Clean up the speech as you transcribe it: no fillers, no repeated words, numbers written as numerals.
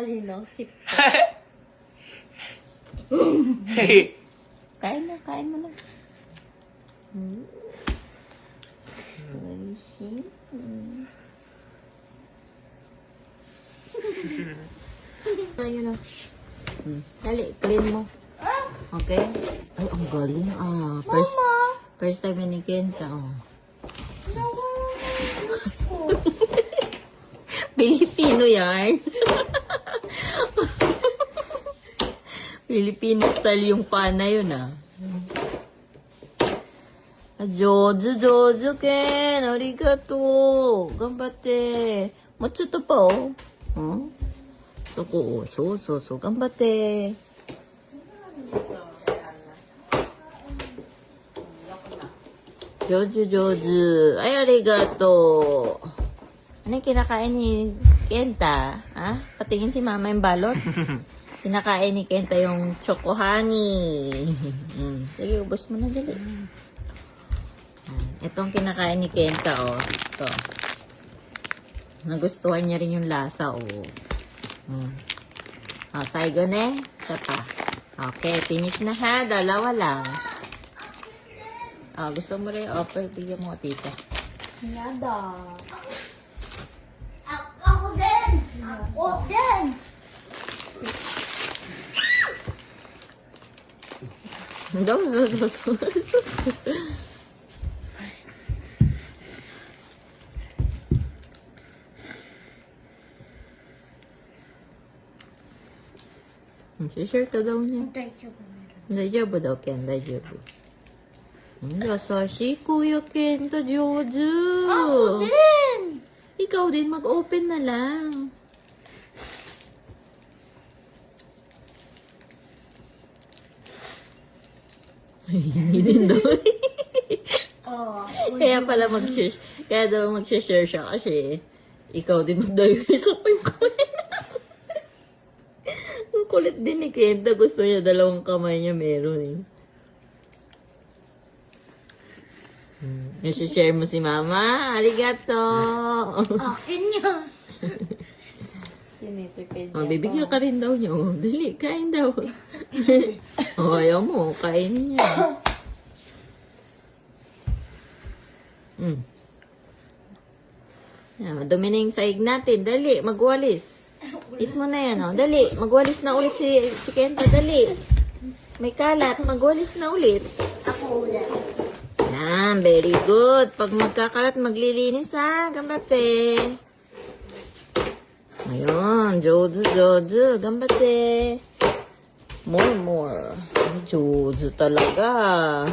malinaw. Sip. Kain mo na. Ayun na. Dali, clean mo. Okay? Ay, ang galing. First time ni Kenta. Pilipino yan. Filipino style yung pana yun Jojo Ken, arigato. Ganbatte. Matsuto pa So, ganbatte. Jojo. Ay, arigato. Ano yung kinakain ni Kenta? Patingin si mama yung balot. Kinakain ni Kenta yung choco honey. Sige, ubos mo na dali. Itong kinakain ni Kenta, Ito. Nagustuhan niya rin yung lasa, Saigon Isa pa. Okay, finish na ha. Dalawa lang. Gusto mo rin? Okay, bigyan mo tita. Nada. Ako din. Daw. Share ka daw niya. Daijoubu daw, Ken. Daijoubu. Yasashi, Kuya Kenta, Jojo. Ako din. Ikaw din, mag-open na lang. Hindi din daw. Kaya pala kaya daw mag-share siya kasi ikaw din mag-dive sa kuya. Ang kulit din ni Kenta. Gusto niya dalawang kamay niya meron share mo si mama. Arigato. Akin yun. Bibigyan ka rin daw niya. Dali, kain daw. Ayaw mo, kain niya. Dumi na yung saig natin. Dali, magwalis. Eat mo na yan, Dali, magwalis na ulit si Kenta. Dali. May kalat, magwalis na ulit. Ako ulit. Very good. Pag magkakalat, maglilinis Gambate. Ayun, Jojo. Gambate. More. Jojo talaga.